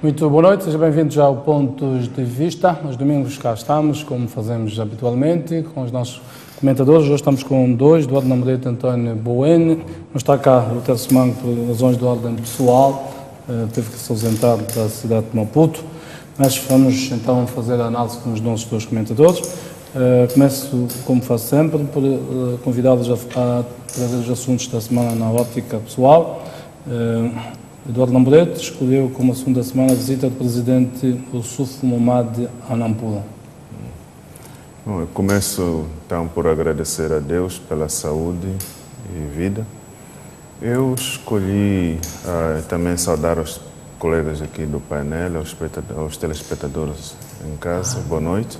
Muito boa noite, sejam bem-vindos ao Pontos de Vista. Aos domingos cá estamos, como fazemos habitualmente, com os nossos comentadores. Hoje estamos com dois, Eduardo Namorete e António Bueno. Não está cá o Terceiro por razões de ordem pessoal, teve que se ausentar da cidade de Maputo. Mas vamos então fazer a análise com os nossos dois comentadores. Começo, como faço sempre, por convidá-los a trazer os assuntos da semana na óptica pessoal. Eduardo Namorete escolheu como assunto da semana a visita do presidente Youssouf Momad a Nampula. Bom, eu começo então por agradecer a Deus pela saúde e vida. Eu escolhi também saudar os colegas aqui do painel, aos telespectadores em casa, boa noite.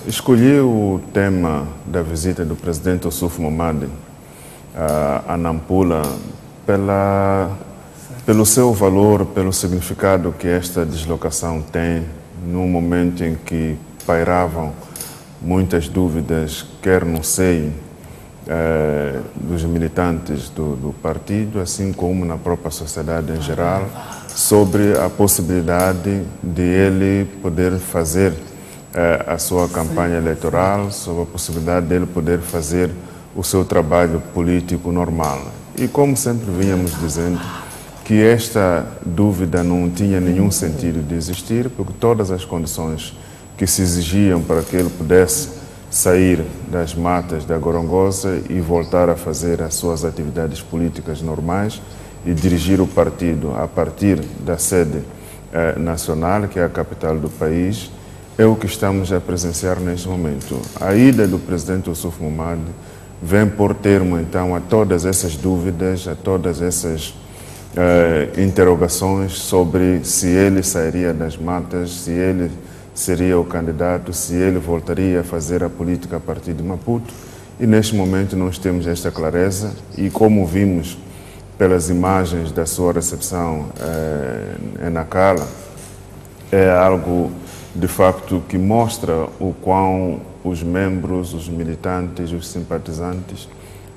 Escolhi o tema da visita do presidente Youssouf Momad a Nampula pelo seu valor, pelo significado que esta deslocação tem, num momento em que pairavam muitas dúvidas, quer no seio dos militantes do partido, assim como na própria sociedade em geral, sobre a possibilidade de ele poder fazer a sua campanha eleitoral, sobre a possibilidade dele poder fazer o seu trabalho político normal. E como sempre vínhamos dizendo, que esta dúvida não tinha nenhum sentido de existir, porque todas as condições que se exigiam para que ele pudesse sair das matas da Gorongosa e voltar a fazer as suas atividades políticas normais e dirigir o partido a partir da sede nacional, que é a capital do país, é o que estamos a presenciar neste momento. A ida do presidente Youssouf Momad vem por termo, então, a todas essas dúvidas, a todas essas interrogações sobre se ele sairia das matas, se ele seria o candidato, se ele voltaria a fazer a política a partir de Maputo. E neste momento nós temos esta clareza e, como vimos pelas imagens da sua recepção em Nacala, é algo de facto que mostra o quão os membros, os militantes, os simpatizantes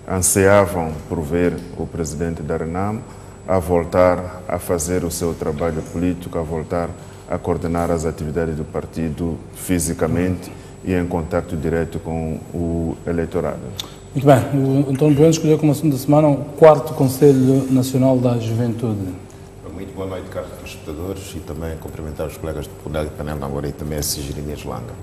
ansiavam por ver o presidente da Renamo a voltar a fazer o seu trabalho político, a voltar a coordenar as atividades do partido fisicamente e em contato direto com o eleitorado. Muito bem, o António Bueno escolheu como assunto da semana o 4º Conselho Nacional da Juventude. Muito boa noite, caros telespectadores, e também cumprimentar os colegas do painel agora e também a Sigir Inês Langa.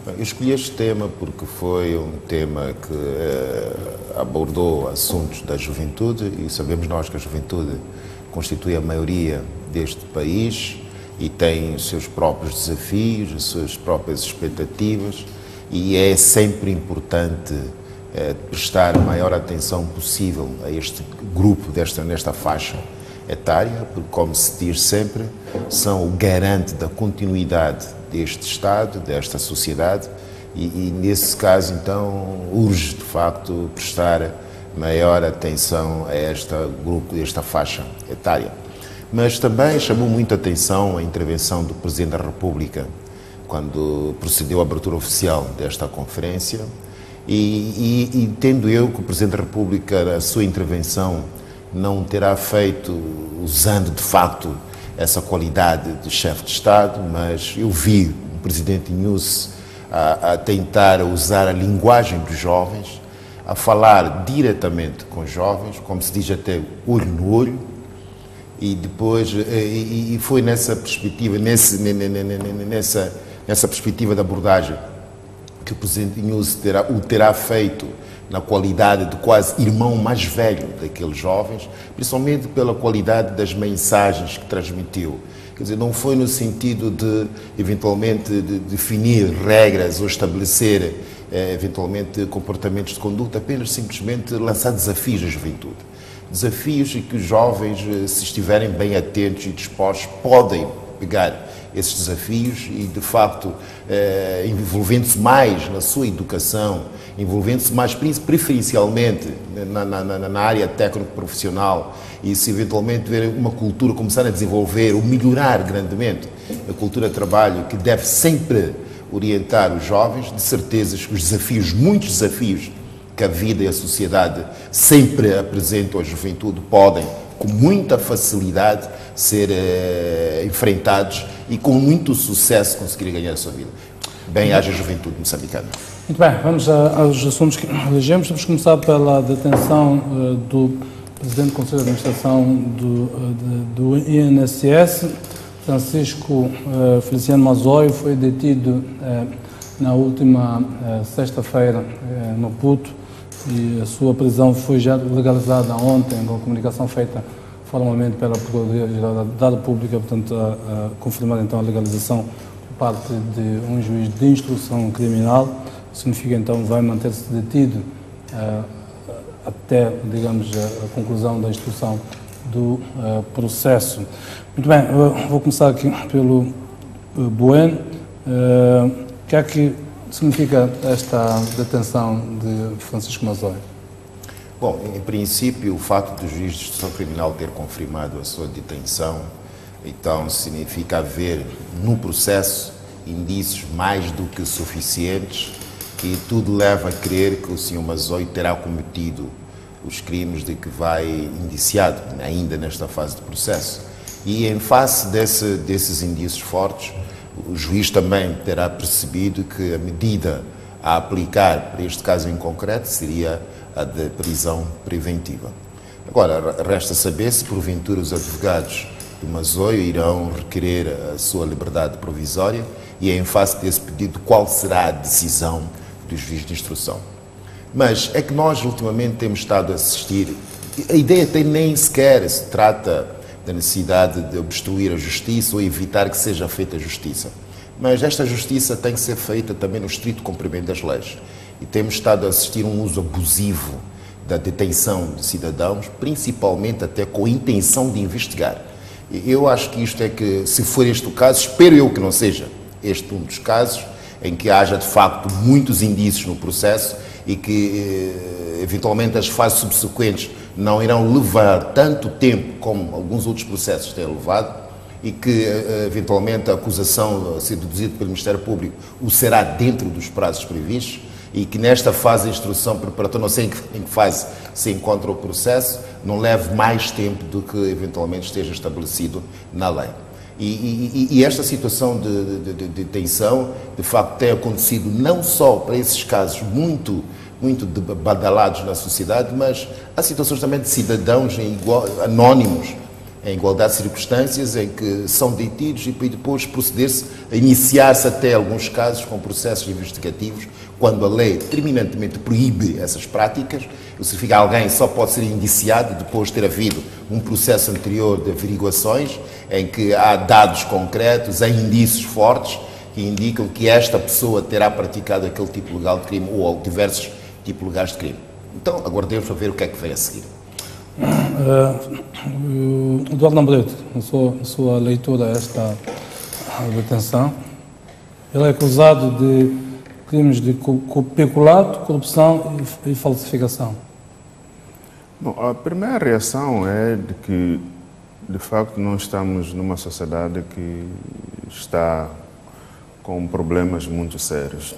Eu escolhi este tema porque foi um tema que abordou assuntos da juventude e sabemos nós que a juventude constitui a maioria deste país e tem os seus próprios desafios, as suas próprias expectativas, e é sempre importante prestar a maior atenção possível a este grupo, nesta faixa etária, porque, como se diz sempre, são o garante da continuidade deste Estado, desta sociedade, e nesse caso, então, urge, de facto, prestar maior atenção a este grupo, a esta faixa etária. Mas também chamou muita atenção a intervenção do Presidente da República, quando procedeu à abertura oficial desta conferência, e entendo eu que o Presidente da República, a sua intervenção, não terá feito usando de facto essa qualidade de chefe de Estado, mas eu vi o Presidente Inhouse a tentar usar a linguagem dos jovens, a falar diretamente com os jovens, como se diz até olho no olho, e depois e foi nessa perspectiva, nessa perspectiva da abordagem que o Presidente Inhouse terá feito na qualidade de quase irmão mais velho daqueles jovens, principalmente pela qualidade das mensagens que transmitiu. Quer dizer, não foi no sentido de, eventualmente, de definir regras ou estabelecer, eventualmente, comportamentos de conduta, apenas simplesmente lançar desafios à juventude. Desafios em que os jovens, se estiverem bem atentos e dispostos, podem pegar esses desafios e, de facto, envolvendo-se mais na sua educação, envolvendo-se mais preferencialmente na área técnico-profissional e, se eventualmente ver uma cultura começar a desenvolver ou melhorar grandemente a cultura de trabalho, que deve sempre orientar os jovens, de certeza que os desafios, muitos desafios que a vida e a sociedade sempre apresentam à juventude podem com muita facilidade ser enfrentados e com muito sucesso conseguir ganhar a sua vida. Bem, haja juventude moçambicana. Muito bem, vamos aos assuntos que elegemos. Vamos começar pela detenção do Presidente do Conselho de Administração do INSS, Francisco Feliciano Mazóio, foi detido na última sexta-feira no Puto e a sua prisão foi já legalizada ontem, com a comunicação feita formalmente pela Procuradoria-Geral da República, portanto, a confirmar então a legalização por parte de um juiz de instrução criminal. Significa então vai manter-se detido até, digamos, a conclusão da instrução do processo. Muito bem, vou começar aqui pelo Bueno. O que é que significa esta detenção de Francisco Mazóio? Bom, em princípio, o facto do juiz de instrução criminal ter confirmado a sua detenção, então significa haver no processo indícios mais do que suficientes e tudo leva a crer que o Sr. Mazóio terá cometido os crimes de que vai indiciado, ainda nesta fase de processo. E em face desses indícios fortes, o juiz também terá percebido que a medida a aplicar para este caso em concreto seria a de prisão preventiva. Agora, resta saber se porventura os advogados do Mazóio irão requerer a sua liberdade provisória e em face desse pedido qual será a decisão do juiz de instrução. Mas é que nós ultimamente temos estado a assistir, a ideia até nem sequer se trata da necessidade de obstruir a justiça ou evitar que seja feita a justiça. Mas esta justiça tem que ser feita também no estrito cumprimento das leis. E temos estado a assistir a um uso abusivo da detenção de cidadãos, principalmente até com a intenção de investigar. E eu acho que isto é que, se for este o caso, espero eu que não seja este um dos casos, em que haja de facto muitos indícios no processo e que eventualmente as fases subsequentes não irão levar tanto tempo como alguns outros processos têm levado e que eventualmente a acusação a ser deduzida pelo Ministério Público o será dentro dos prazos previstos e que nesta fase de instrução preparatória, não sei em que fase se encontra o processo, não leve mais tempo do que eventualmente esteja estabelecido na lei. E esta situação de detenção, de facto, tem acontecido não só para esses casos muito badalados na sociedade, mas há situações também de cidadãos anónimos, em igualdade de circunstâncias, em que são detidos e depois proceder-se a iniciar-se até alguns casos com processos investigativos, quando a lei terminantemente proíbe essas práticas. Significa que alguém só pode ser indiciado depois de ter havido um processo anterior de averiguações, em que há dados concretos, há indícios fortes que indicam que esta pessoa terá praticado aquele tipo legal de crime ou diversos tipos legais de crime. Então, aguardemos para ver o que é que vem a seguir. Eduardo Lambrete, na sua leitura a esta detenção, ele é acusado de crimes de peculato, corrupção e falsificação. Bom, a primeira reação é de que, de facto, não estamos numa sociedade que está com problemas muito sérios.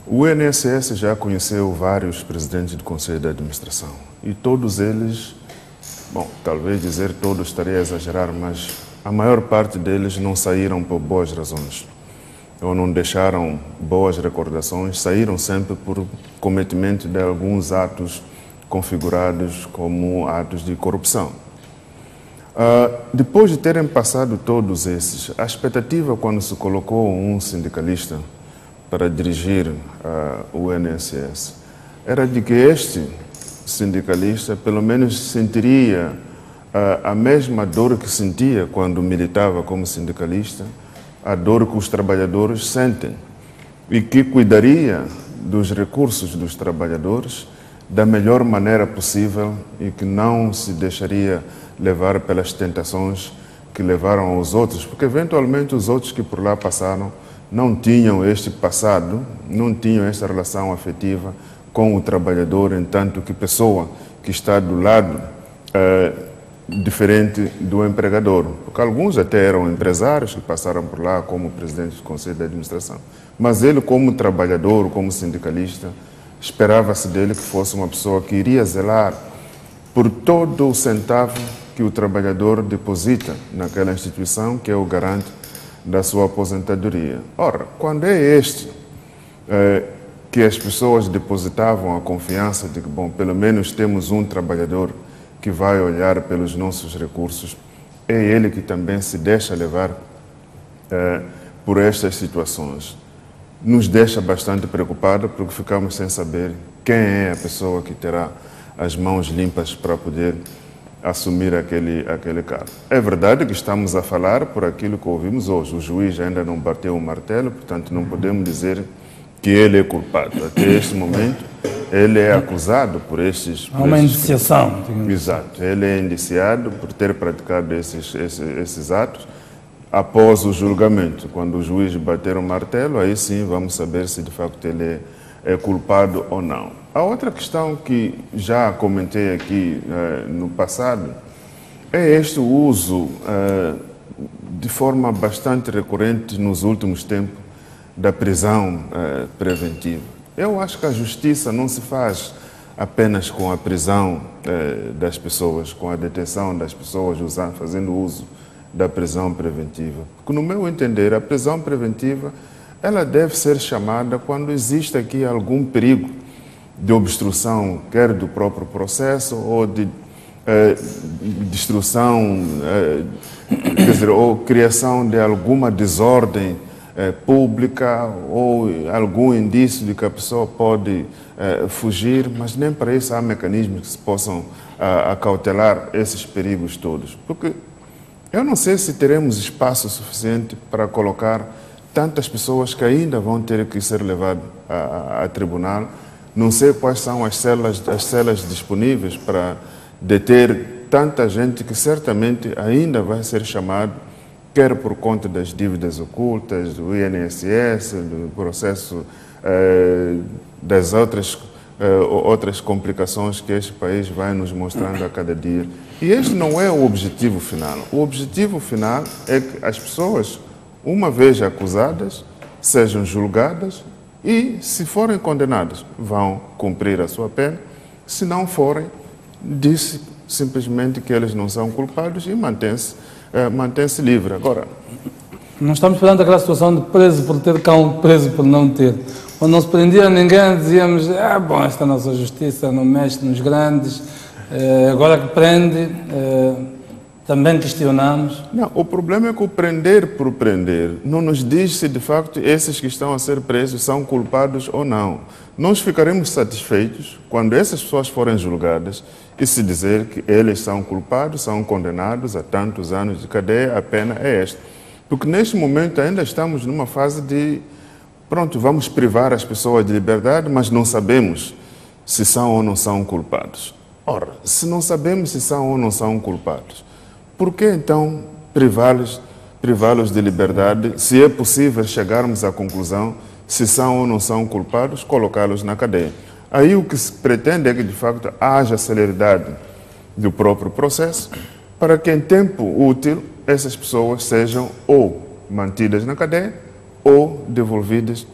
O INSS já conheceu vários presidentes do Conselho de Administração e todos eles, bom, talvez dizer todos estaria a exagerar, mas a maior parte deles não saíram por boas razões ou não deixaram boas recordações, saíram sempre por cometimento de alguns atos configurados como atos de corrupção. Depois de terem passado todos esses, a expectativa quando se colocou um sindicalista para dirigir o INSS era de que este sindicalista pelo menos sentiria a mesma dor que sentia quando militava como sindicalista, a dor que os trabalhadores sentem e que cuidaria dos recursos dos trabalhadores da melhor maneira possível e que não se deixaria levar pelas tentações que levaram aos outros, porque eventualmente os outros que por lá passaram não tinham este passado, não tinham esta relação afetiva com o trabalhador, entanto que pessoa que está do lado diferente do empregador, porque alguns até eram empresários que passaram por lá como presidente do Conselho de Administração, mas ele como trabalhador, como sindicalista, esperava-se dele que fosse uma pessoa que iria zelar por todo o centavo que que o trabalhador deposita naquela instituição, que é o garante da sua aposentadoria. Ora, quando é este que as pessoas depositavam a confiança de que, bom, pelo menos temos um trabalhador que vai olhar pelos nossos recursos, é ele que também se deixa levar por estas situações. Nos deixa bastante preocupados porque ficamos sem saber quem é a pessoa que terá as mãos limpas para poder assumir aquele cargo. É verdade que estamos a falar por aquilo que ouvimos hoje. O juiz ainda não bateu o martelo, portanto não podemos dizer que ele é culpado. Até este momento, ele é acusado por estes... Há uma indiciação. Exato. Ele é indiciado por ter praticado esses atos após o julgamento. Quando o juiz bater o martelo, aí sim vamos saber se de facto ele é culpado ou não. A outra questão que já comentei aqui no passado é este uso de forma bastante recorrente nos últimos tempos da prisão preventiva. Eu acho que a justiça não se faz apenas com a prisão das pessoas, com a detenção das pessoas, fazendo uso da prisão preventiva. Porque, no meu entender, a prisão preventiva ela deve ser chamada quando existe aqui algum perigo de obstrução, quer do próprio processo ou de destruição, quer dizer, ou criação de alguma desordem pública ou algum indício de que a pessoa pode fugir, mas nem para isso há mecanismos que se possam acautelar esses perigos todos. Porque eu não sei se teremos espaço suficiente para colocar tantas pessoas que ainda vão ter que ser levadas a tribunal. Não sei quais são as celas disponíveis para deter tanta gente que certamente ainda vai ser chamado, quer por conta das dívidas ocultas, do INSS, do processo das outras complicações que este país vai nos mostrando a cada dia. E este não é o objetivo final. O objetivo final é que as pessoas, uma vez acusadas, sejam julgadas e, se forem condenadas, vão cumprir a sua pena. Se não forem, diz simplesmente que eles não são culpados e mantém-se livre. Agora, não estamos falando daquela situação de preso por ter cão, preso por não ter. Quando não se prendia ninguém, dizíamos, bom, esta nossa justiça não mexe nos grandes, agora que prende, também questionamos. Não, o problema é que o prender por prender não nos diz se de facto esses que estão a ser presos são culpados ou não. Nós ficaremos satisfeitos quando essas pessoas forem julgadas e se dizer que eles são culpados, são condenados a tantos anos de cadeia, a pena é esta. Porque neste momento ainda estamos numa fase de, pronto, vamos privar as pessoas de liberdade, mas não sabemos se são ou não são culpados. Ora, se não sabemos se são ou não são culpados, por que então privá-los de liberdade, se é possível chegarmos à conclusão se são ou não são culpados, colocá-los na cadeia? Aí o que se pretende é que, de facto, haja celeridade do próprio processo para que, em tempo útil, essas pessoas sejam ou mantidas na cadeia ou devolvidas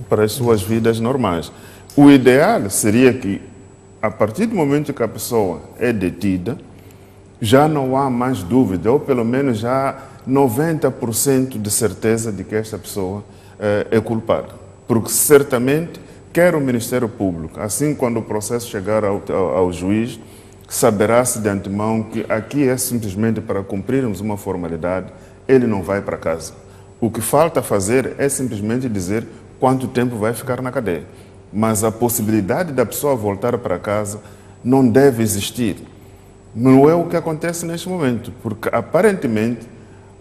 para as suas vidas normais. O ideal seria que, a partir do momento que a pessoa é detida, já não há mais dúvida, ou pelo menos já há 90% de certeza de que esta pessoa é culpada. Porque certamente, quer o Ministério Público, assim quando o processo chegar ao juiz, saberá-se de antemão que aqui é simplesmente para cumprirmos uma formalidade, ele não vai para casa. O que falta fazer é simplesmente dizer quanto tempo vai ficar na cadeia. Mas a possibilidade da pessoa voltar para casa não deve existir. Não é o que acontece neste momento, porque aparentemente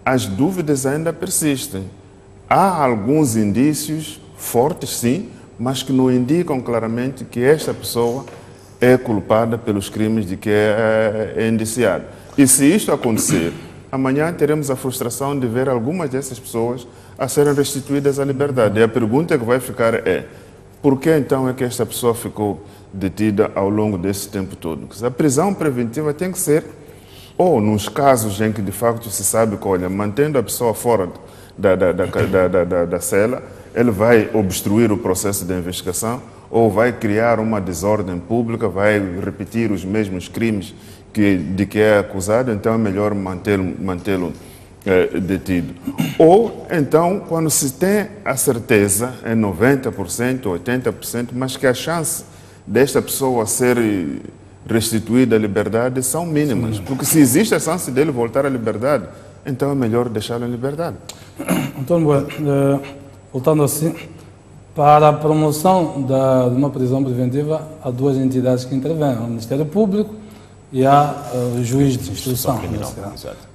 as dúvidas ainda persistem. Há alguns indícios fortes, sim, mas que não indicam claramente que esta pessoa é culpada pelos crimes de que é indiciada. E se isto acontecer, amanhã teremos a frustração de ver algumas dessas pessoas a serem restituídas à liberdade. E a pergunta que vai ficar é, por que então é que esta pessoa ficou detida ao longo desse tempo todo? A prisão preventiva tem que ser, ou nos casos em que de facto se sabe que, olha, mantendo a pessoa fora da cela, ele vai obstruir o processo de investigação ou vai criar uma desordem pública, vai repetir os mesmos crimes de que é acusado, então é melhor mantê-lo detido. Ou, então, quando se tem a certeza, em 90%, 80%, mas que a chance desta pessoa ser restituída à liberdade são mínimas. Porque se existe a chance dele voltar à liberdade, então é melhor deixá-lo em liberdade. Antônio, voltando assim, para a promoção de uma prisão preventiva, há duas entidades que intervêm, o Ministério Público e há o juiz de instrução.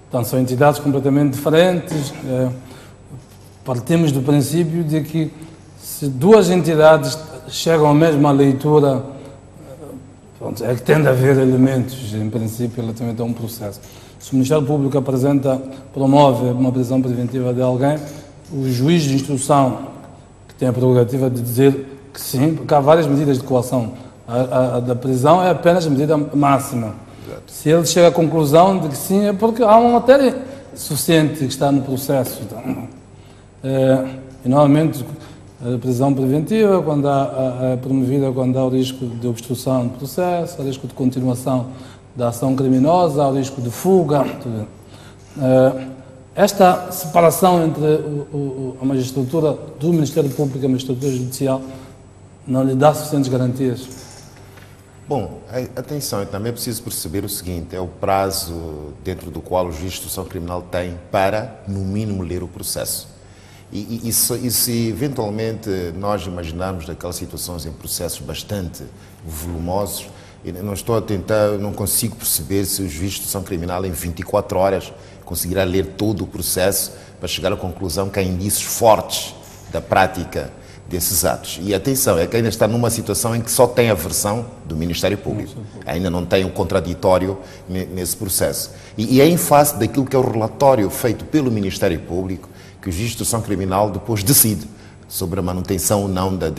Portanto, são entidades completamente diferentes. Partimos do princípio de que se duas entidades chegam à mesma leitura, é que tem de haver elementos, em princípio, relativamente a um processo. Se o Ministério Público promove uma prisão preventiva de alguém, o juiz de instrução, que tem a prerrogativa de dizer que sim, porque há várias medidas de coação. A da prisão é apenas a medida máxima. Exato. Se ele chega à conclusão de que sim, é porque há uma matéria suficiente que está no processo. Então, e normalmente a prisão preventiva, quando é promovida quando há o risco de obstrução do processo, há o risco de continuação da ação criminosa, há o risco de fuga. Esta separação entre a magistratura do Ministério Público e a magistratura judicial não lhe dá suficientes garantias? Bom, atenção, também é preciso perceber o seguinte, é o prazo dentro do qual o juiz de instrução criminal tem para, no mínimo, ler o processo. E se eventualmente nós imaginarmos aquelas situações em processos bastante volumosos, não consigo perceber se o juiz de instrução criminal em 24 horas conseguirá ler todo o processo para chegar à conclusão que há indícios fortes da prática desses atos. E atenção, é que ainda está numa situação em que só tem a versão do Ministério Público, ainda não tem um contraditório nesse processo. E é em face daquilo que é o relatório feito pelo Ministério Público que o juiz de instrução criminal depois decide sobre a manutenção ou não da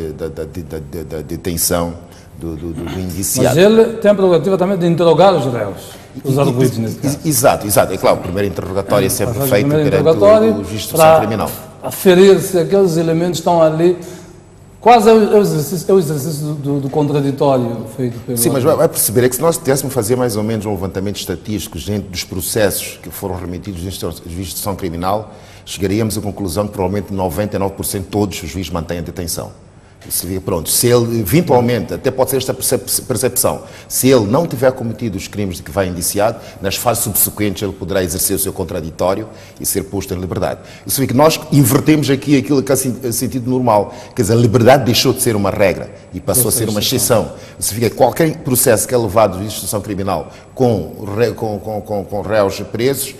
detenção do indiciado. Mas ele tem a prerrogativa também de interrogar os réus, os arguidos nesse caso. Exato. É claro, o primeiro interrogatório é sempre feito perante o juiz de instrução criminal. Aferir se aqueles elementos estão ali. Quase é o exercício do contraditório feito pelo... Sim, mas vai perceber, é que se nós tivéssemos a fazer mais ou menos um levantamento estatístico dentro dos processos que foram remetidos ao juiz de instrução criminal, chegaríamos à conclusão que provavelmente 99% todos os juízes mantêm a detenção. Pronto, se ele eventualmente, até pode ser esta percepção, se ele não tiver cometido os crimes de que vai indiciado, nas fases subsequentes ele poderá exercer o seu contraditório e ser posto em liberdade. Isso é que nós invertemos aqui aquilo que é sentido normal, quer dizer, a liberdade deixou de ser uma regra e passou a ser uma exceção. Isso significa que qualquer processo que é levado de instrução criminal com réus presos,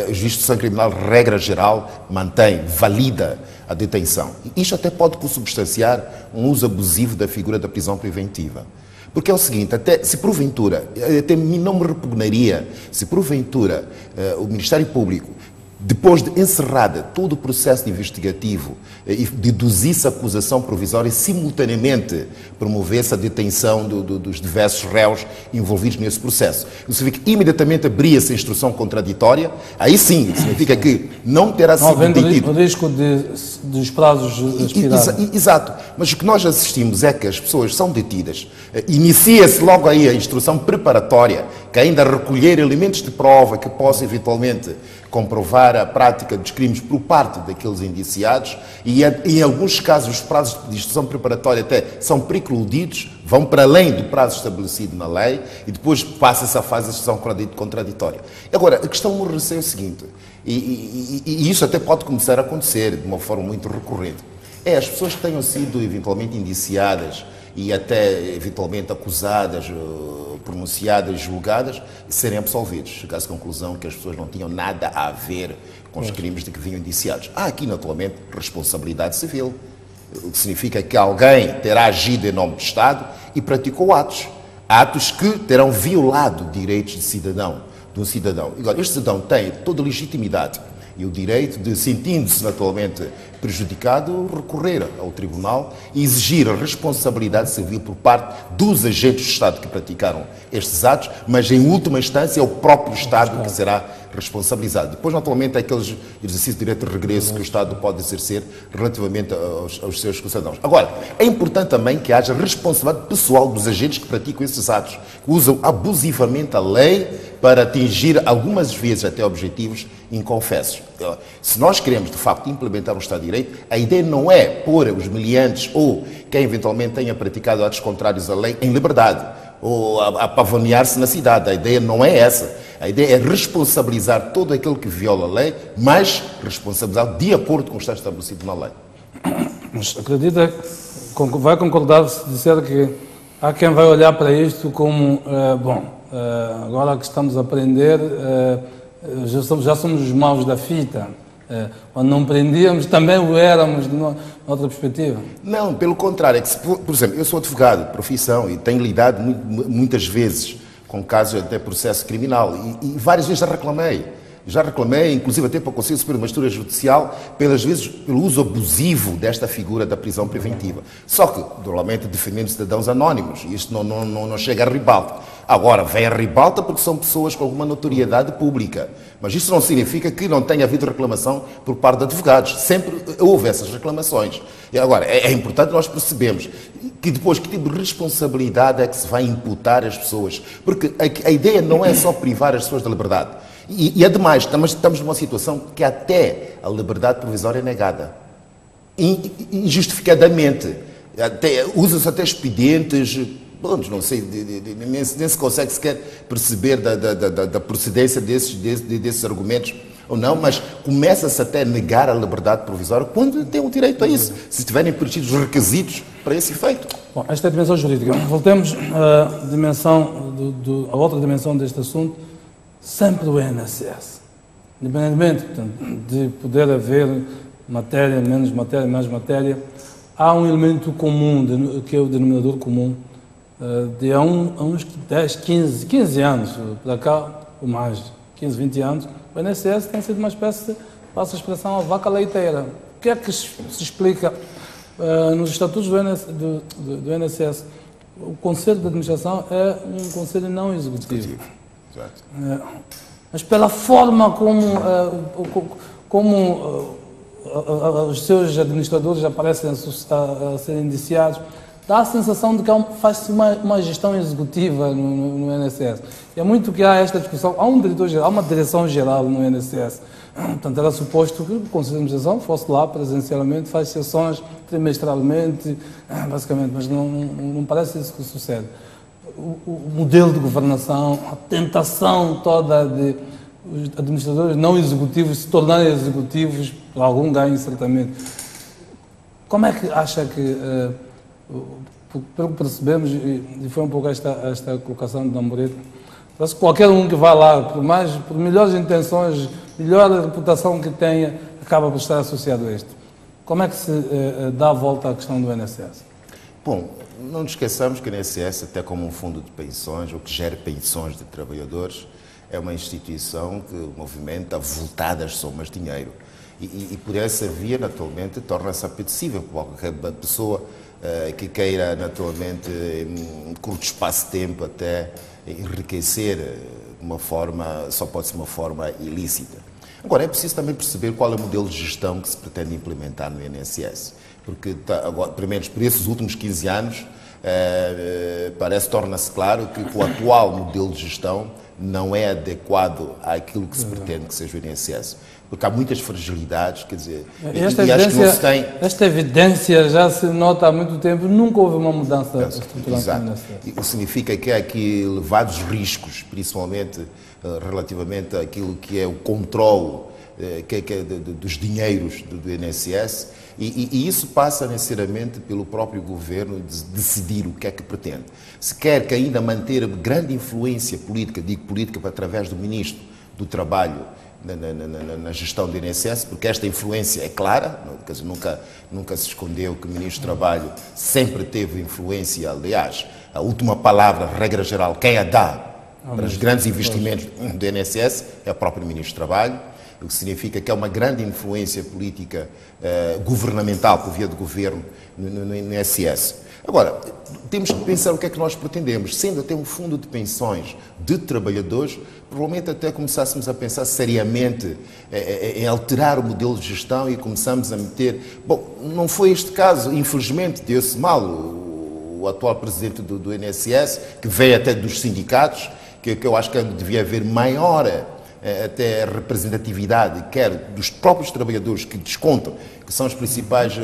o juiz de instrução criminal, regra geral, mantém, valida a detenção. E isto até pode consubstanciar um uso abusivo da figura da prisão preventiva. Porque é o seguinte, até se porventura, até não me repugnaria, se porventura o Ministério Público, depois de encerrada todo o processo investigativo e deduzisse a acusação provisória, simultaneamente promovesse a detenção dos diversos réus envolvidos nesse processo. Isso significa que imediatamente abria-se a instrução contraditória, aí sim, significa que não terá sido detido. O risco dos prazos expirarem. Exato, mas o que nós assistimos é que as pessoas são detidas, inicia-se logo aí a instrução preparatória, que ainda recolher elementos de prova que possam eventualmente comprovar a prática dos crimes por parte daqueles indiciados e, em alguns casos, os prazos de instrução preparatória até são precludidos, vão para além do prazo estabelecido na lei e depois passa-se à fase de instrução contraditória. Agora, a questão me receio é o seguinte, e isso até pode começar a acontecer de uma forma muito recorrente, é as pessoas que tenham sido eventualmente indiciadas e até eventualmente acusadas, pronunciadas, julgadas, serem absolvidos. Chegasse à conclusão que as pessoas não tinham nada a ver com os crimes de que vinham indiciados. Há aqui, naturalmente, responsabilidade civil, o que significa que alguém terá agido em nome do Estado e praticou atos que terão violado direitos de um cidadão. Agora, este cidadão tem toda a legitimidade e o direito de, sentindo-se naturalmente prejudicado, recorrer ao tribunal e exigir a responsabilidade civil por parte dos agentes do Estado que praticaram estes atos, mas em última instância é o próprio Estado que será responsabilizado. Depois, naturalmente, há aqueles exercícios de direito de regresso que o Estado pode exercer relativamente aos seus cidadãos. Agora, é importante também que haja responsabilidade pessoal dos agentes que praticam esses atos, que usam abusivamente a lei para atingir, algumas vezes, até objetivos inconfessos. Se nós queremos, de facto, implementar um Estado de Direito, a ideia não é pôr os meliantes ou quem eventualmente tenha praticado atos contrários à lei em liberdade ou a pavonear-se na cidade. A ideia não é essa. A ideia é responsabilizar todo aquele que viola a lei, mas responsabilizar de acordo com o que está estabelecido na lei. Mas acredita, vai concordar se disser que há quem vai olhar para isto como, agora que estamos a aprender, já somos os maus da fita. Quando não prendíamos, também o éramos de outra perspectiva. Não, pelo contrário. É que por exemplo, eu sou advogado de profissão e tenho lidado muitas vezes com casos até processo criminal e várias vezes já reclamei, inclusive até para o Conselho Superior de Magistratura Judicial, pelas vezes pelo uso abusivo desta figura da prisão preventiva. Só que, normalmente, defendendo cidadãos anónimos, e isto não chega a ribalta. Agora, vem a ribalta porque são pessoas com alguma notoriedade pública. Mas isso não significa que não tenha havido reclamação por parte de advogados. Sempre houve essas reclamações. E agora, é importante nós percebermos que depois que tipo de responsabilidade é que se vai imputar às pessoas. Porque a ideia não é só privar as pessoas da liberdade. E ademais, estamos numa situação que até a liberdade provisória é negada. Injustificadamente. Usa-se até expedientes, não sei, nem se consegue sequer perceber da procedência desses argumentos ou não, mas começa-se até a negar a liberdade provisória quando tem o direito a isso, se estiverem preenchidos os requisitos para esse efeito. Bom, esta é a dimensão jurídica. Voltemos à dimensão a outra dimensão deste assunto, sempre o INSS. Independentemente, portanto, de poder haver matéria, menos matéria, mais matéria, há um elemento comum, que é o denominador comum, de há uns 10, 15 anos, para cá, ou mais, 15, 20 anos, o INSS tem sido uma espécie, passa a expressão, a vaca leiteira. O que é que se explica nos estatutos do INSS? O Conselho de Administração é um conselho não executivo. Exato. Mas pela forma como os seus administradores aparecem a ser indiciados, dá a sensação de que faz-se uma gestão executiva no INSS. E é muito que há esta discussão. Há um diretor-geral, há uma direção-geral no INSS. Portanto, era suposto que o Conselho de Administração fosse lá presencialmente, faz sessões trimestralmente, basicamente, mas não parece isso que sucede. O modelo de governação, a tentação toda de os administradores não executivos se tornarem executivos, por algum ganho, certamente. Como é que acha que, pelo que percebemos, e foi um pouco esta colocação de Amoreto, parece que qualquer um que vá lá, por melhores intenções, melhor reputação que tenha, acaba por estar associado a isto. Como é que se dá a volta à questão do INSS? Bom, não nos esqueçamos que o INSS, até como um fundo de pensões, ou que gera pensões de trabalhadores, é uma instituição que movimenta avultadas somas de dinheiro. E por essa via, naturalmente, torna-se apetecível para qualquer pessoa que queira, naturalmente, em curto espaço de tempo, até enriquecer de uma forma, só pode ser uma forma ilícita. Agora, é preciso também perceber qual é o modelo de gestão que se pretende implementar no INSS. Porque, primeiro, por esses últimos 15 anos, torna-se claro que o atual modelo de gestão não é adequado àquilo que se pretende que seja o INSS. Porque há muitas fragilidades, quer dizer, acho que não se tem... Esta evidência já se nota há muito tempo, nunca houve uma mudança estrutural no INSS. Isso significa que há aqui elevados riscos, principalmente relativamente àquilo que é o controle dos dinheiros do INSS, e isso passa necessariamente pelo próprio governo de decidir o que é que pretende. Se quer que ainda manter grande influência política, digo política através do Ministro do Trabalho na gestão do INSS, porque esta influência é clara, quer dizer, nunca se escondeu que o Ministro do Trabalho sempre teve influência, aliás, a última palavra, regra geral, quem a dá para os grandes investimentos do INSS é o próprio Ministro do Trabalho, o que significa que é uma grande influência política governamental, por via de governo, no INSS. Agora, temos que pensar o que é que nós pretendemos. Sendo até um fundo de pensões de trabalhadores, provavelmente até começássemos a pensar seriamente em alterar o modelo de gestão e começamos a meter... Bom, não foi este caso, infelizmente, deu-se mal o atual presidente do INSS, que veio até dos sindicatos, que eu acho que devia haver maior até representatividade, quer dos próprios trabalhadores que descontam, que são os principais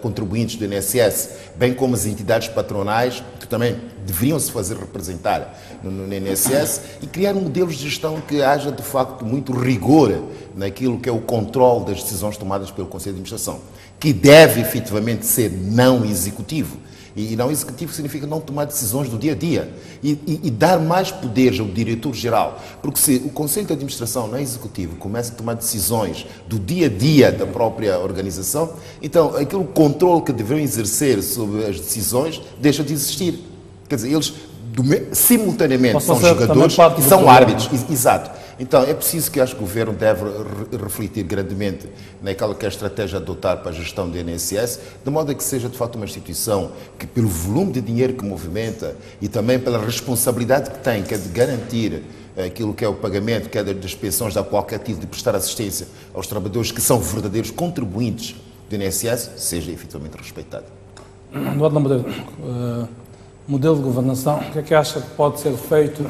contribuintes do INSS, bem como as entidades patronais, que também deveriam se fazer representar no INSS, e criar modelos de gestão que haja, de facto, muito rigor naquilo que é o controle das decisões tomadas pelo Conselho de Administração, que deve, efetivamente, ser não executivo. E não executivo significa não tomar decisões do dia a dia e dar mais poderes ao diretor-geral. Porque se o Conselho de Administração não é executivo, começa a tomar decisões do dia a dia da própria organização, então aquele controle que deveriam exercer sobre as decisões deixa de existir. Quer dizer, eles simultaneamente são jogadores e são árbitros. Exato. Então, é preciso que acho que o Governo deve refletir grandemente naquela que é a estratégia a adotar para a gestão do INSS, de modo a que seja, de facto, uma instituição que, pelo volume de dinheiro que movimenta e também pela responsabilidade que tem, que é de garantir aquilo que é o pagamento, que é das pensões, da qualquer tipo de prestar assistência aos trabalhadores que são verdadeiros contribuintes do INSS, seja efetivamente respeitado. Eduardo Namoreiro, modelo de governação, o que é que acha que pode ser feito?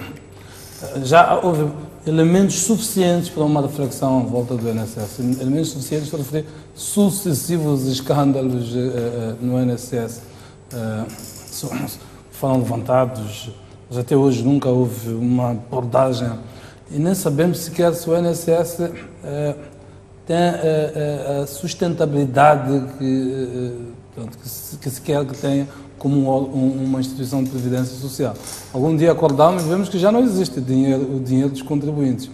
Já houve elementos suficientes para uma reflexão à volta do INSS, elementos suficientes para referir sucessivos escândalos no INSS foram levantados, mas até hoje nunca houve uma abordagem e nem sabemos sequer se o INSS tem a sustentabilidade que se quer que tenha como uma instituição de previdência social. Algum dia acordamos e vemos que já não existe o dinheiro dos contribuintes.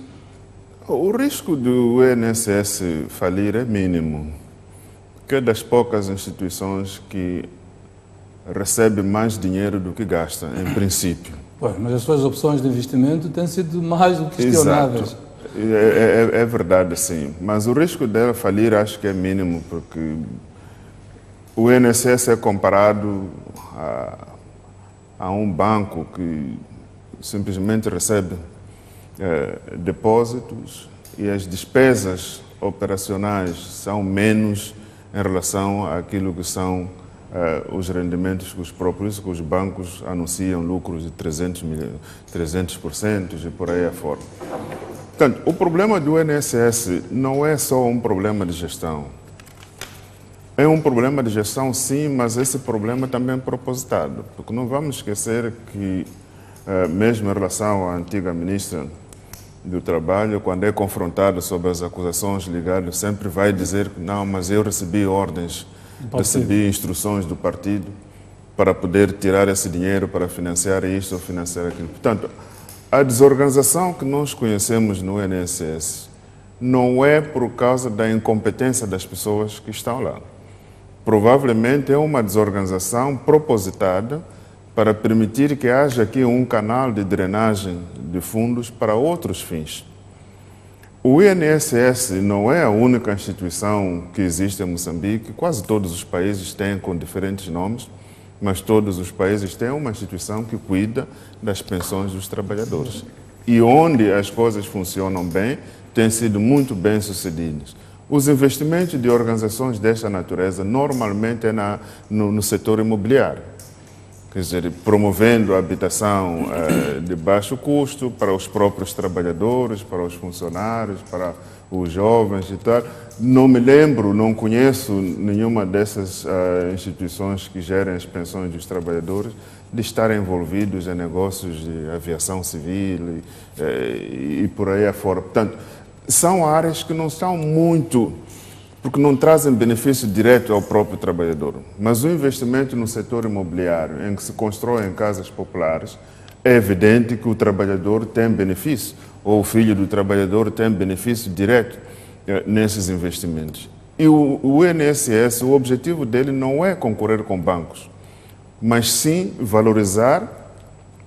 O risco do INSS falir é mínimo, que é das poucas instituições que recebe mais dinheiro do que gasta, em princípio. Pois, mas as suas opções de investimento têm sido mais do que questionáveis. Exato. É verdade, sim. Mas o risco dela falir acho que é mínimo, porque o INSS é comparado a um banco que simplesmente recebe depósitos e as despesas operacionais são menos em relação àquilo que são os rendimentos que os bancos anunciam lucros de 300% e por aí afora. Portanto, o problema do INSS não é só um problema de gestão. É um problema de gestão, sim, mas esse problema também é propositado, porque não vamos esquecer que, mesmo em relação à antiga ministra do Trabalho, quando é confrontada sobre as acusações ligadas, sempre vai dizer que não, mas eu recebi ordens, recebi instruções do partido para poder tirar esse dinheiro para financiar isto ou financiar aquilo. Portanto, a desorganização que nós conhecemos no INSS não é por causa da incompetência das pessoas que estão lá. Provavelmente é uma desorganização propositada para permitir que haja aqui um canal de drenagem de fundos para outros fins. O INSS não é a única instituição que existe em Moçambique, quase todos os países têm com diferentes nomes, mas todos os países têm uma instituição que cuida das pensões dos trabalhadores. E onde as coisas funcionam bem, têm sido muito bem sucedidas. Os investimentos de organizações desta natureza normalmente é no setor imobiliário, quer dizer, promovendo a habitação de baixo custo para os próprios trabalhadores, para os funcionários, para os jovens e tal. Não me lembro, não conheço nenhuma dessas instituições que gerem as pensões dos trabalhadores de estarem envolvidos em negócios de aviação civil e por aí afora. Portanto, são áreas que não são muito, porque não trazem benefício direto ao próprio trabalhador. Mas o investimento no setor imobiliário, em que se constroem casas populares, é evidente que o trabalhador tem benefício, ou o filho do trabalhador tem benefício direto nesses investimentos. E o INSS, o objetivo dele não é concorrer com bancos, mas sim valorizar,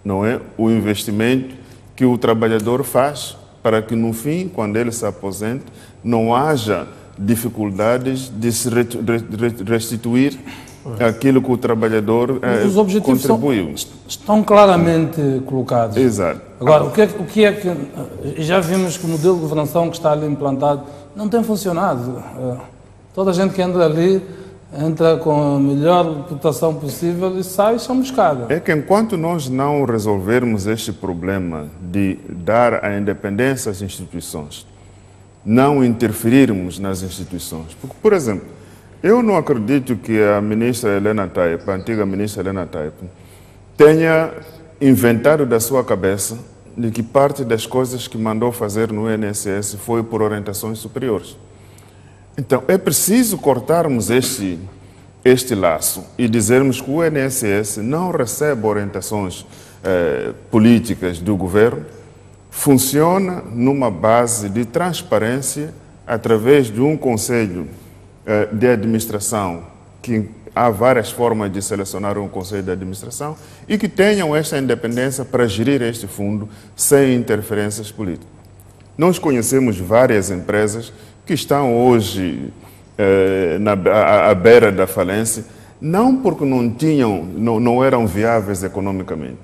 não é, o investimento que o trabalhador faz, para que no fim, quando ele se aposente, não haja dificuldades de se restituir aquilo que o trabalhador os objetivos contribuiu. Estão claramente colocados. Exato. Agora, o que é que... Já vimos que o modelo de governação que está ali implantado não tem funcionado. Toda a gente que entra ali entra com a melhor reputação possível e sai chamuscada. É que enquanto nós não resolvermos este problema de dar a independência às instituições, não interferirmos nas instituições. Porque, por exemplo, eu não acredito que a ministra Helena Taipa, a antiga ministra Helena Taipa, tenha inventado da sua cabeça de que parte das coisas que mandou fazer no INSS foi por orientações superiores. Então, é preciso cortarmos este laço e dizermos que o INSS não recebe orientações políticas do governo, funciona numa base de transparência através de um conselho de administração, que há várias formas de selecionar um conselho de administração e que tenham esta independência para gerir este fundo sem interferências políticas. Nós conhecemos várias empresas que estão hoje à beira da falência, não porque não eram viáveis economicamente,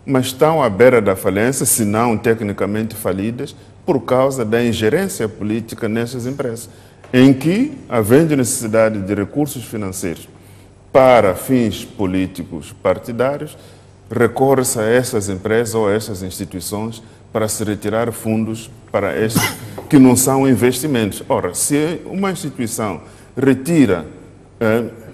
mas estão à beira da falência, se não tecnicamente falidas, por causa da ingerência política nessas empresas, em que, havendo necessidade de recursos financeiros para fins políticos partidários, recorre-se a essas empresas ou a essas instituições para se retirar fundos para estes que não são investimentos. Ora, se uma instituição retira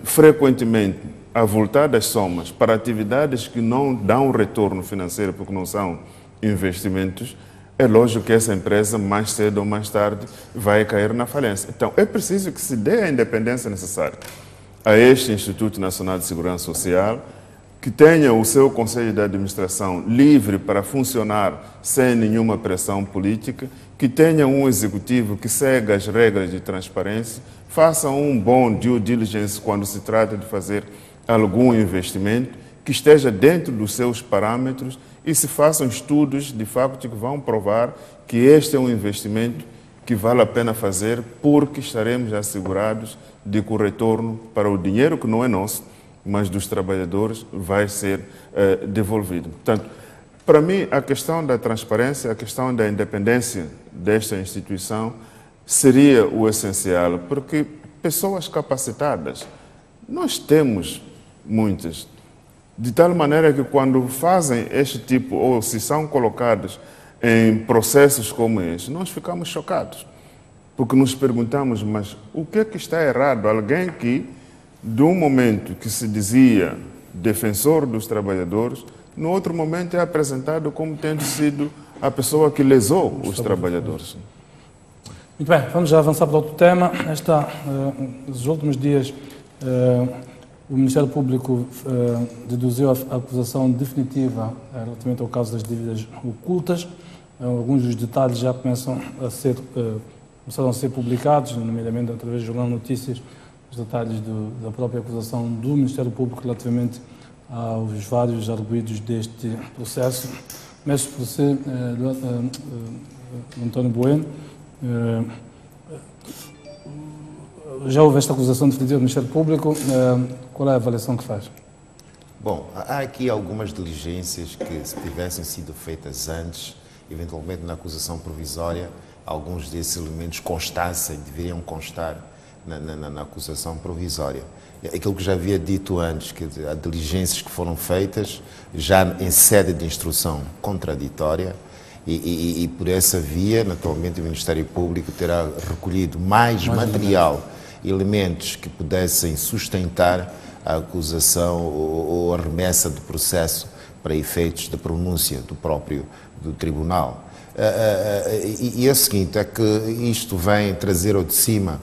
frequentemente avultadas somas para atividades que não dão retorno financeiro porque não são investimentos, é lógico que essa empresa, mais cedo ou mais tarde, vai cair na falência. Então, é preciso que se dê a independência necessária a este Instituto Nacional de Segurança Social, que tenha o seu Conselho de Administração livre para funcionar sem nenhuma pressão política, que tenha um executivo que segue as regras de transparência, faça um bom due diligence quando se trata de fazer algum investimento, que esteja dentro dos seus parâmetros e se façam estudos de facto que vão provar que este é um investimento que vale a pena fazer, porque estaremos assegurados de que o retorno para o dinheiro que não é nosso, mas dos trabalhadores, vai ser devolvido. Portanto, para mim, a questão da transparência, a questão da independência desta instituição seria o essencial, porque pessoas capacitadas, nós temos muitas, de tal maneira que quando fazem este tipo, ou se são colocados em processos como este, nós ficamos chocados, porque nos perguntamos, mas o que é que está errado? Alguém que, de um momento que se dizia defensor dos trabalhadores, no outro momento é apresentado como tendo sido a pessoa que lesou os trabalhadores. Muito bem, vamos já avançar para outro tema. Nos últimos dias, o Ministério Público deduziu a acusação definitiva relativamente ao caso das dívidas ocultas. Alguns dos detalhes já começaram a ser publicados, nomeadamente através do Jornal Notícias, os detalhes da própria acusação do Ministério Público relativamente aos vários arguidos deste processo. Começo por você, António Bueno. Já houve esta acusação definitiva do Ministério Público. Qual é a avaliação que faz? Bom, há aqui algumas diligências que, se tivessem sido feitas antes, eventualmente na acusação provisória, alguns desses elementos constassem, deveriam constar na acusação provisória. Aquilo que já havia dito antes, que há diligências que foram feitas já em sede de instrução contraditória e por essa via, naturalmente, o Ministério Público terá recolhido mais material, elementos que pudessem sustentar a acusação ou a remessa do processo para efeitos da pronúncia do Tribunal. E é o seguinte, é que isto vem trazer ao de cima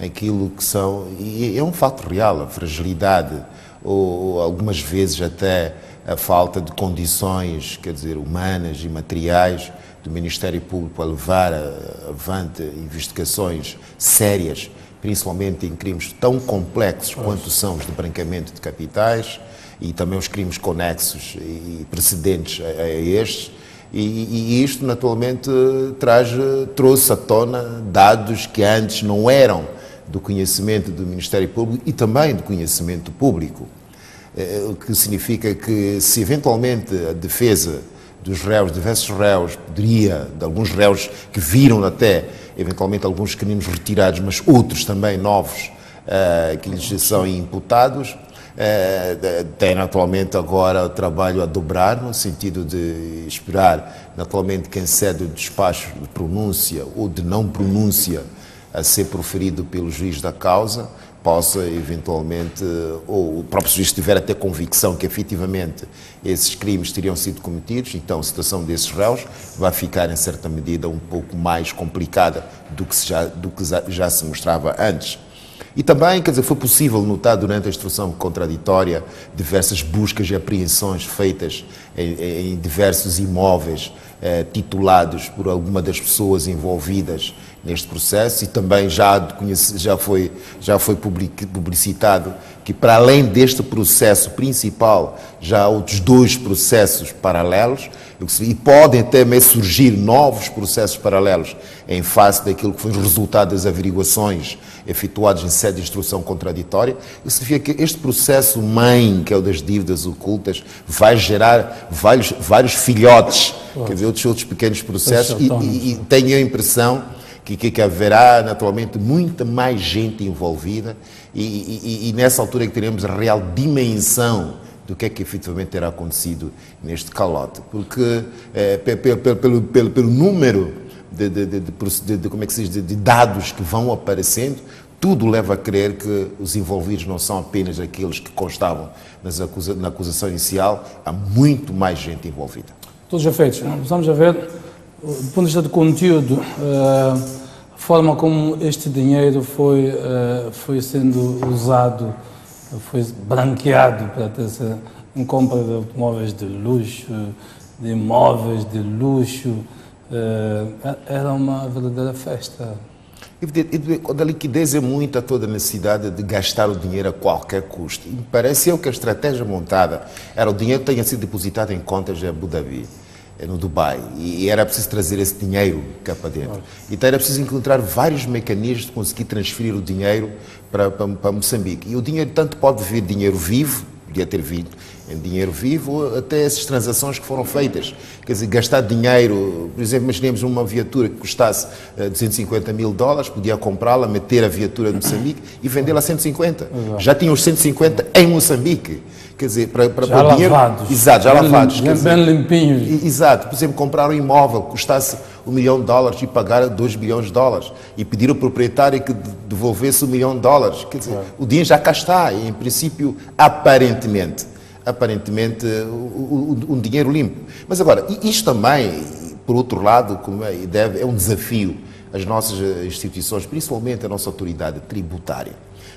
aquilo que são, e é um fato real, a fragilidade, ou algumas vezes até a falta de condições, quer dizer, humanas e materiais do Ministério Público a levar avante investigações sérias, principalmente em crimes tão complexos quanto são os de branqueamento de capitais e também os crimes conexos e precedentes a estes. E isto, naturalmente, trouxe à tona dados que antes não eram do conhecimento do Ministério Público e também do conhecimento público. O que significa que, se eventualmente a defesa dos réus, diversos réus, poderia, de alguns réus que viram até, eventualmente, alguns crimes retirados, mas outros também novos, que lhes são imputados, tem naturalmente agora o trabalho a dobrar, no sentido de esperar, naturalmente, quem cede o despacho de pronúncia ou de não pronúncia a ser proferido pelo juiz da causa, possa eventualmente, ou o próprio juiz tiver até convicção que efetivamente esses crimes teriam sido cometidos, então a situação desses réus vai ficar em certa medida um pouco mais complicada do que já se mostrava antes. E também, quer dizer, foi possível notar durante a instrução contraditória diversas buscas e apreensões feitas em diversos imóveis titulados por alguma das pessoas envolvidas neste processo, e também já foi publicitado que, para além deste processo principal, já há outros 2 processos paralelos, e podem até mesmo surgir novos processos paralelos em face daquilo que foi o resultado das averiguações efetuadas em sede de instrução contraditória. Isso significa que este processo mãe, que é o das dívidas ocultas, vai gerar vários filhotes, quer dizer, outros pequenos processos, e tenho a impressão que haverá naturalmente muita mais gente envolvida, e nessa altura é que teremos a real dimensão do que é que efetivamente terá acontecido neste calote, porque pelo número como é que se diz, de dados que vão aparecendo, tudo leva a crer que os envolvidos não são apenas aqueles que constavam na acusação inicial, há muito mais gente envolvida. Todos já feitos. Vamos a ver, do ponto de vista do conteúdo, a forma como este dinheiro foi sendo usado, foi branqueado para ter em compra de automóveis de luxo, de imóveis de luxo. Era uma verdadeira festa. A liquidez é muita, toda a necessidade de gastar o dinheiro a qualquer custo. E me parece que a estratégia montada era o dinheiro que tenha sido depositado em contas em Abu Dhabi, no Dubai, e era preciso trazer esse dinheiro cá para dentro. Então era preciso encontrar vários mecanismos de conseguir transferir o dinheiro para Moçambique. E o dinheiro tanto pode vir dinheiro vivo, podia ter vindo em dinheiro vivo, ou até essas transações que foram feitas. Quer dizer, gastar dinheiro, por exemplo, imaginemos uma viatura que custasse $250 mil, podia comprá-la, meter a viatura em Moçambique e vendê-la a 150. Já tinha os 150 em Moçambique. Quer dizer, para já dinheiro, lavados. Exato, já lavados. Bem limpinhos. Exato. Por exemplo, comprar um imóvel que custasse $1 milhão e pagar $2 bilhões e pedir ao proprietário que devolvesse $1 milhão. Quer dizer, o dinheiro já cá está, e, em princípio, aparentemente um dinheiro limpo. Mas agora, isto também, por outro lado, como é um desafio às nossas instituições, principalmente a nossa autoridade tributária.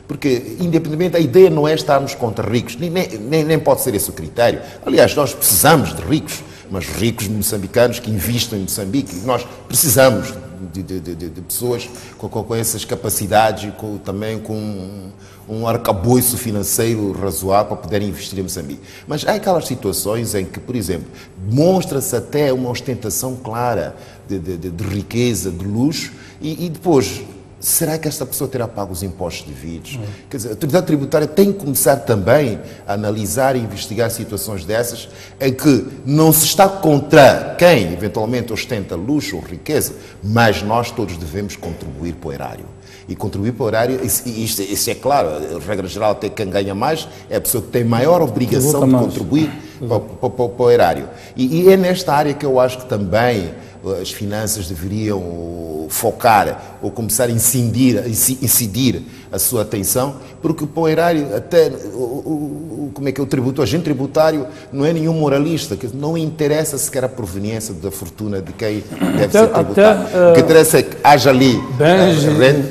Porque, independentemente, a ideia não é estarmos contra ricos, nem pode ser esse o critério. Aliás, nós precisamos de ricos, mas ricos moçambicanos que investem em Moçambique. Nós precisamos de pessoas com essas capacidades, também com um arcabouço financeiro razoável para poderem investir em Moçambique. Mas há aquelas situações em que, por exemplo, demonstra-se até uma ostentação clara de riqueza, de luxo, e depois, será que esta pessoa terá pago os impostos devidos? Quer dizer, a autoridade tributária tem que começar também a analisar e investigar situações dessas em que não se está contra quem eventualmente ostenta luxo ou riqueza, mas nós todos devemos contribuir para o erário. E contribuir para o erário, isso é claro, a regra geral, até quem ganha mais é a pessoa que tem maior obrigação de contribuir para o erário. E é nesta área que eu acho que também as finanças deveriam focar ou começar a incidir a sua atenção, porque para o erário, até como é que é o agente tributário não é nenhum moralista, que não interessa sequer a proveniência da fortuna de quem deve ser tributado. O que interessa é que haja ali bens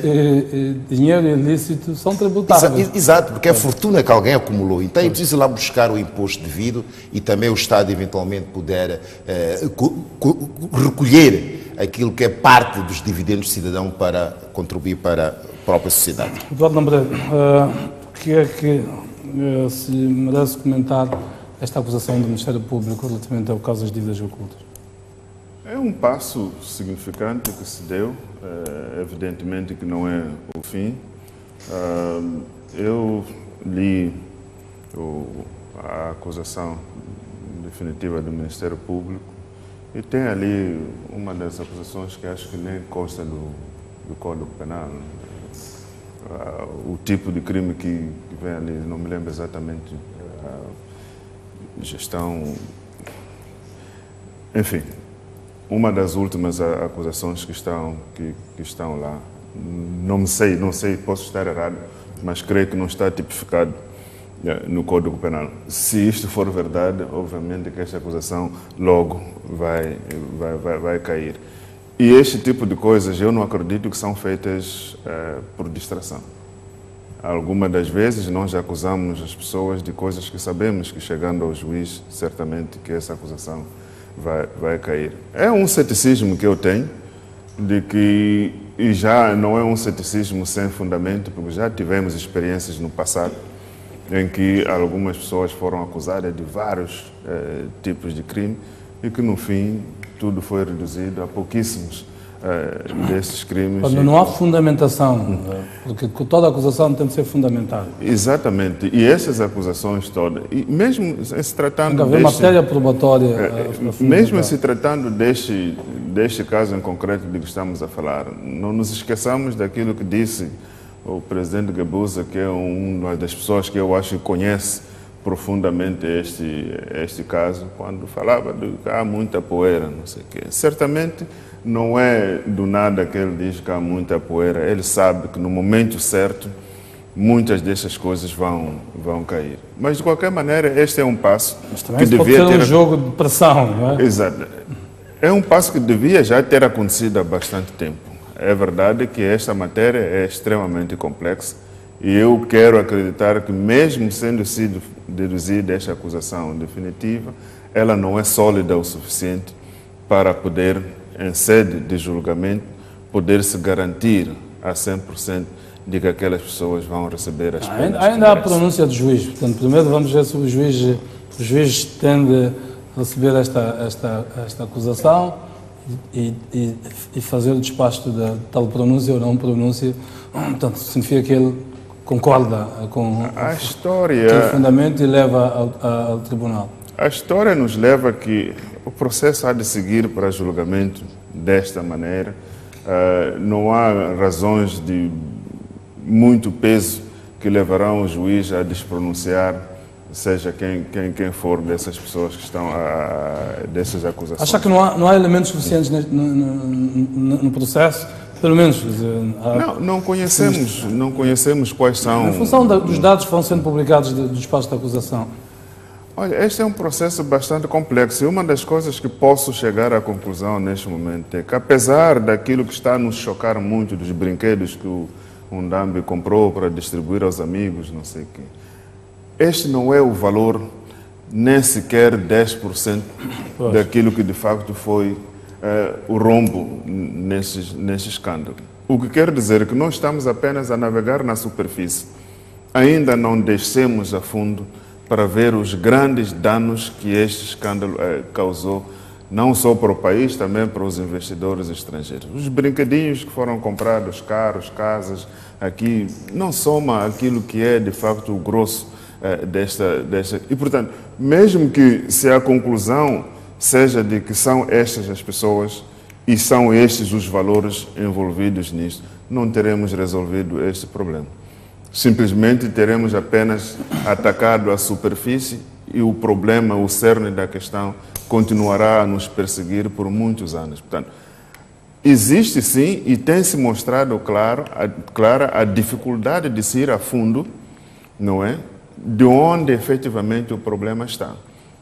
e dinheiro ilícito são tributáveis. Exato, porque é a fortuna que alguém acumulou. Então é preciso ir lá buscar o imposto devido e também o Estado eventualmente puder recolher aquilo que é parte dos dividendos do cidadão para contribuir para a própria sociedade. Eduardo Lambrero, o que é que se merece comentar esta acusação do Ministério Público relativamente ao caso das dívidas ocultas? É um passo significante que se deu, evidentemente que não é o fim, Eu li a acusação definitiva do Ministério Público e tem ali uma das acusações que acho que nem consta do Código Penal. O tipo de crime que vem ali, não me lembro exatamente, gestão... Enfim, uma das últimas acusações que estão lá, não sei, posso estar errado, mas creio que não está tipificado no Código Penal. Se isto for verdade, obviamente que esta acusação logo vai cair. E este tipo de coisas eu não acredito que são feitas por distração. Algumas das vezes nós acusamos as pessoas de coisas que sabemos que chegando ao juiz, certamente que essa acusação vai cair. É um ceticismo que eu tenho, de que, e já não é um ceticismo sem fundamento, porque já tivemos experiências no passado em que algumas pessoas foram acusadas de vários tipos de crime e que no fim tudo foi reduzido a pouquíssimos desses crimes. Quando não há fundamentação, porque toda acusação tem de ser fundamentada. Exatamente, e essas acusações todas, e mesmo se tratando tem que haver matéria probatória. Mesmo se tratando deste caso em concreto de que estamos a falar, não nos esqueçamos daquilo que disse o presidente Gabusa, que é uma das pessoas que eu acho que conhece profundamente este caso, quando falava de que há muita poeira, não sei o quê. Certamente não é do nada que ele diz que há muita poeira, ele sabe que no momento certo muitas dessas coisas vão cair. Mas de qualquer maneira este é um passo que devia ter... um jogo de pressão, não é? Exato. É um passo que devia já ter acontecido há bastante tempo. É verdade que esta matéria é extremamente complexa e eu quero acreditar que mesmo sendo sido deduzida esta acusação definitiva, ela não é sólida o suficiente para poder, em sede de julgamento, poder se garantir a 100% de que aquelas pessoas vão receber as penas. Ainda há pronúncia do juiz, portanto, primeiro vamos ver se o juiz tende a receber esta acusação e fazer o despacho de tal pronúncia ou não pronúncia. Portanto, significa que ele concorda com o fundamento e leva ao tribunal. A história nos leva que o processo há de seguir para julgamento desta maneira. Não há razões de muito peso que levarão o juiz a despronunciar, seja quem for dessas pessoas que estão dessas acusações. Acha que não há elementos suficientes no processo? Pelo menos... Não conhecemos quais são... Em função dos dados que vão sendo publicados do espaço da acusação. Olha, este é um processo bastante complexo e uma das coisas que posso chegar à conclusão neste momento é que, apesar daquilo que está a nos chocar muito, dos brinquedos que o Ndambi comprou para distribuir aos amigos, não sei o quê, este não é o valor nem sequer 10% daquilo que de facto foi o rombo nesse escândalo. O que quer dizer que nós estamos apenas a navegar na superfície. Ainda não descemos a fundo para ver os grandes danos que este escândalo causou, não só para o país, também para os investidores estrangeiros. Os brinquedinhos que foram comprados, carros, casas, aqui, não soma aquilo que é, de facto, o grosso desta... E, portanto, mesmo que se a conclusão seja de que são estas as pessoas e são estes os valores envolvidos nisto, não teremos resolvido este problema. Simplesmente teremos apenas atacado a superfície e o problema, o cerne da questão, continuará a nos perseguir por muitos anos. Portanto, existe sim e tem-se mostrado clara a dificuldade de se ir a fundo, não é? De onde efetivamente o problema está.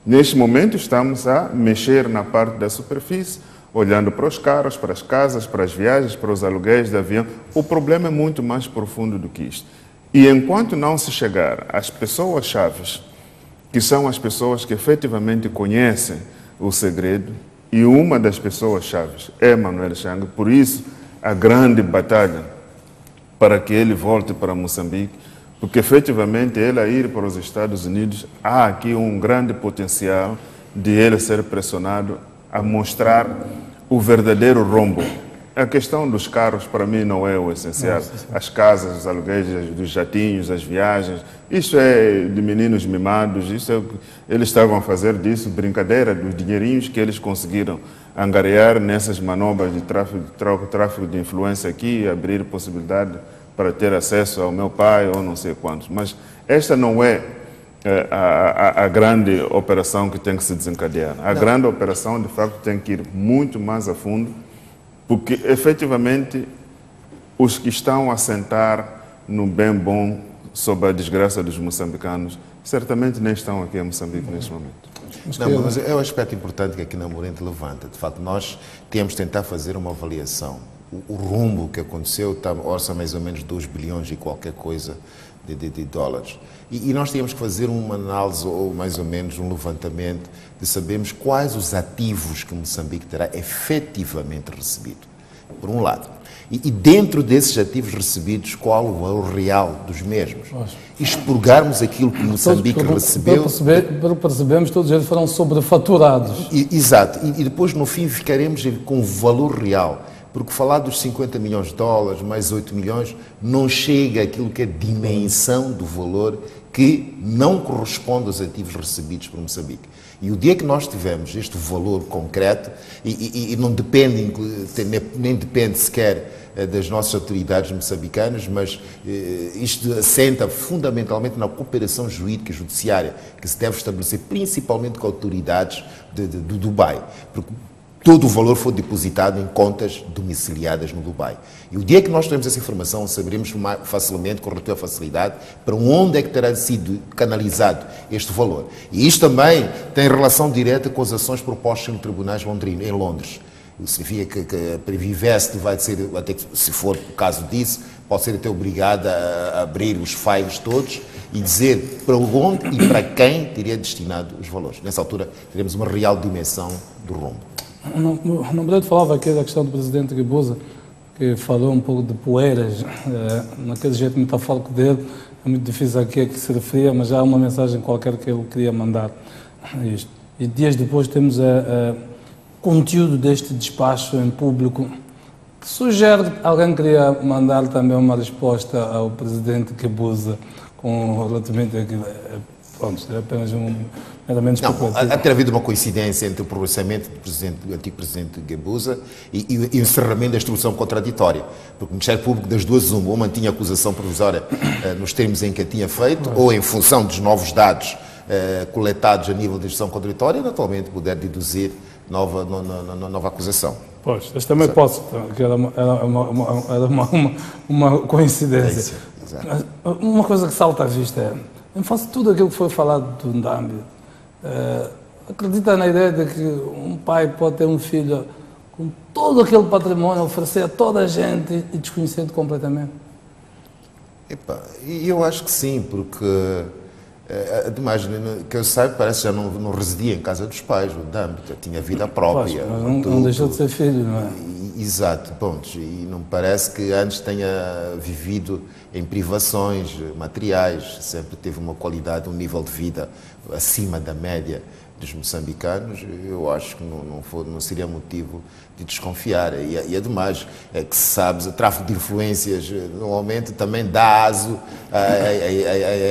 Neste momento estamos a mexer na parte da superfície, olhando para os carros, para as casas, para as viagens, para os aluguéis de avião. O problema é muito mais profundo do que isto. E enquanto não se chegar às pessoas-chave, que são as pessoas que efetivamente conhecem o segredo, e uma das pessoas-chave é Manuel Chang, por isso a grande batalha para que ele volte para Moçambique, porque efetivamente ele a ir para os Estados Unidos, há aqui um grande potencial de ele ser pressionado a mostrar o verdadeiro rombo A questão dos carros, para mim, não é o essencial. As casas, os aluguéis dos jatinhos, as viagens, isso é de meninos mimados, eles estavam a fazer disso brincadeira, dos dinheirinhos que eles conseguiram angariar nessas manobras de tráfico de influência aqui, abrir possibilidade para ter acesso ao meu pai ou não sei quantos. Mas esta não é a grande operação que tem que se desencadear. A grande operação, de facto, tem que ir muito mais a fundo, porque, efetivamente, os que estão a sentar no bem bom sobre a desgraça dos moçambicanos, certamente nem estão aqui em Moçambique neste momento. Não, mas é um aspecto importante que aqui na Morente levanta. De facto, nós temos de tentar fazer uma avaliação. O rumbo que aconteceu orça mais ou menos 2 bilhões e qualquer coisa de dólares. E nós tínhamos que fazer uma análise, ou mais ou menos um levantamento, de sabermos quais os ativos que Moçambique terá efetivamente recebido, por um lado. E dentro desses ativos recebidos, qual o valor real dos mesmos? Expurgarmos aquilo que Moçambique recebeu. Pelo que percebemos, todos eles foram sobrefaturados. Exato. E depois, no fim, ficaremos com o valor real. Porque falar dos 50 milhões de dólares, mais 8 milhões, não chega àquilo que é a dimensão do valor que não corresponde aos ativos recebidos por Moçambique. E o dia que nós tivermos este valor concreto, e não depende, nem depende sequer das nossas autoridades moçambicanas, mas isto assenta fundamentalmente na cooperação jurídica e judiciária, que se deve estabelecer principalmente com autoridades do Dubai. Porque todo o valor foi depositado em contas domiciliadas no Dubai. E o dia que nós temos essa informação, saberemos facilmente, com relativa facilidade, para onde é que terá sido canalizado este valor. E isto também tem relação direta com as ações propostas no tribunais em Londres. Isso significa que a Privivest vai ter, se for o caso disso, pode ser até obrigada a abrir os files todos e dizer para onde e para quem teria destinado os valores. Nessa altura, teremos uma real dimensão do rombo. O Nobrete falava aqui da questão do presidente Guebuza, que falou um pouco de poeiras, naquele jeito metafórico dele, é muito difícil aqui a que se referia, mas já há uma mensagem qualquer que ele queria mandar. Isto. E dias depois temos conteúdo deste despacho em público, que sugere que alguém queria mandar também uma resposta ao presidente Guebuza com relativamente àquilo. Pronto, é apenas meramente há ter havido uma coincidência entre o processamento do antigo presidente Guebuza e o encerramento da instrução contraditória, porque o Ministério Público das duas uma mantinha a acusação provisória nos termos em que a tinha feito, ou em função dos novos dados coletados a nível de instrução contraditória, naturalmente puder deduzir nova acusação. Pois, mas também posso, que era uma coincidência. Exato. Uma coisa que salta à vista em face de tudo aquilo que foi falado do Ndambi, acredita na ideia de que um pai pode ter um filho com todo aquele património, oferecer a toda a gente e desconhecendo completamente? Eu acho que sim, porque, ademais, que eu saiba, parece que já não residia em casa dos pais, o Ndambi, já tinha vida própria. Pois, mas não deixou de ser filho, não é? Exato, pontos. E não me parece que antes tenha vivido em privações materiais, sempre teve uma qualidade, um nível de vida acima da média dos moçambicanos. Eu acho que não seria motivo de desconfiar. E ademais, que se sabe, o tráfico de influências normalmente também dá aso a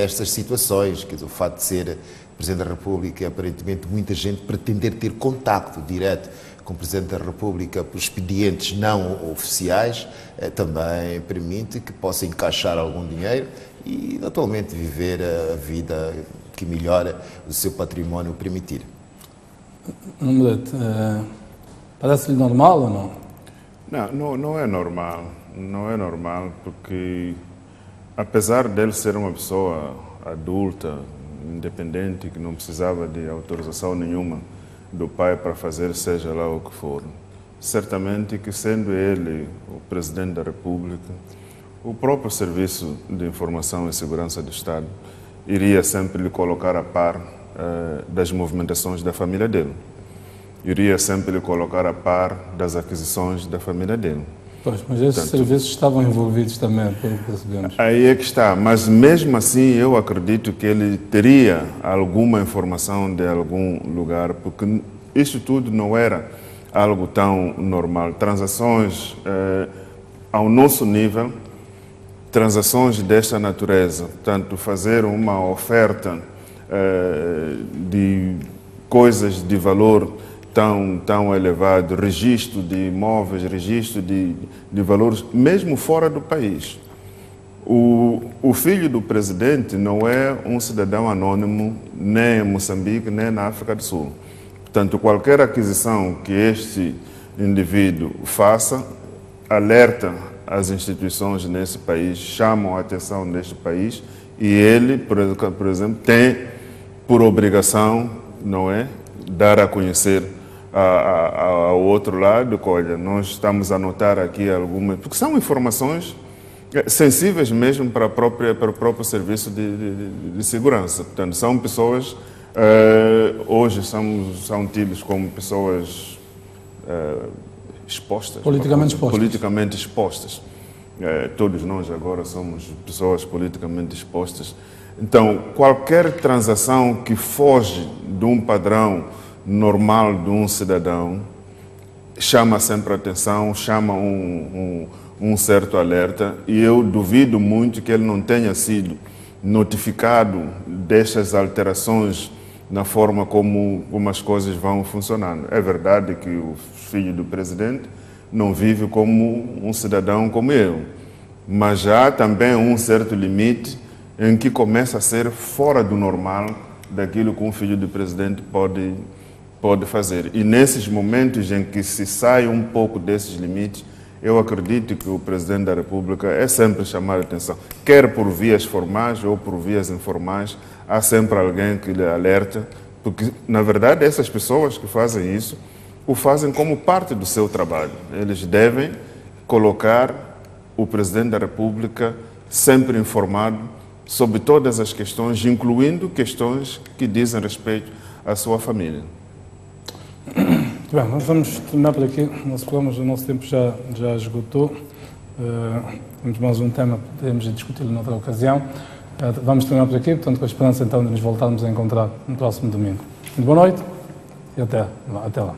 estas situações, que o facto de ser Presidente da República, aparentemente muita gente pretender ter contacto direto com o Presidente da República por expedientes não oficiais, também permite que possa encaixar algum dinheiro e, atualmente, viver a vida que melhora o seu património permitir. Parece-lhe normal ou não? Não é normal. Não é normal porque, apesar dele ser uma pessoa adulta, independente, que não precisava de autorização nenhuma do pai para fazer seja lá o que for, certamente que, sendo ele o Presidente da República, o próprio Serviço de Informação e Segurança do Estado iria sempre lhe colocar a par das movimentações da família dele. Iria sempre lhe colocar a par das aquisições da família dele. Pois, mas esses serviços estavam envolvidos também, pelo que percebemos. Aí é que está, mas mesmo assim eu acredito que ele teria alguma informação de algum lugar, porque isso tudo não era algo tão normal. Transações ao nosso nível, transações desta natureza, portanto, fazer uma oferta de coisas de valor tão elevado, registro de imóveis, registro de valores, mesmo fora do país. O filho do presidente não é um cidadão anônimo nem em Moçambique, nem na África do Sul. Portanto, qualquer aquisição que este indivíduo faça, alerta as instituições nesse país, chamam a atenção deste país e ele, por exemplo, tem por obrigação, não é, dar a conhecer ao outro lado. Olha, nós estamos a notar aqui algumas, porque são informações sensíveis mesmo para o próprio serviço de segurança. Portanto, são pessoas, hoje são tidos como pessoas expostas. Politicamente expostas. Todos nós agora somos pessoas politicamente expostas. Então, qualquer transação que foge de um padrão normal de um cidadão chama sempre a atenção, chama um certo alerta, e eu duvido muito que ele não tenha sido notificado destas alterações na forma como as coisas vão funcionando. É verdade que o filho do presidente não vive como um cidadão como eu, mas já há também um certo limite em que começa a ser fora do normal daquilo que um filho do presidente pode fazer. E nesses momentos em que se sai um pouco desses limites, eu acredito que o Presidente da República é sempre chamar a atenção. Quer por vias formais ou por vias informais, há sempre alguém que lhe alerta, porque, na verdade, essas pessoas que fazem isso, o fazem como parte do seu trabalho. Eles devem colocar o Presidente da República sempre informado sobre todas as questões, incluindo questões que dizem respeito à sua família. Bem, nós vamos terminar por aqui. O nosso tempo já esgotou. Temos mais um tema que podemos discutir noutra ocasião. Vamos terminar por aqui, portanto, com a esperança então de nos voltarmos a encontrar no próximo domingo. Muito boa noite e até lá.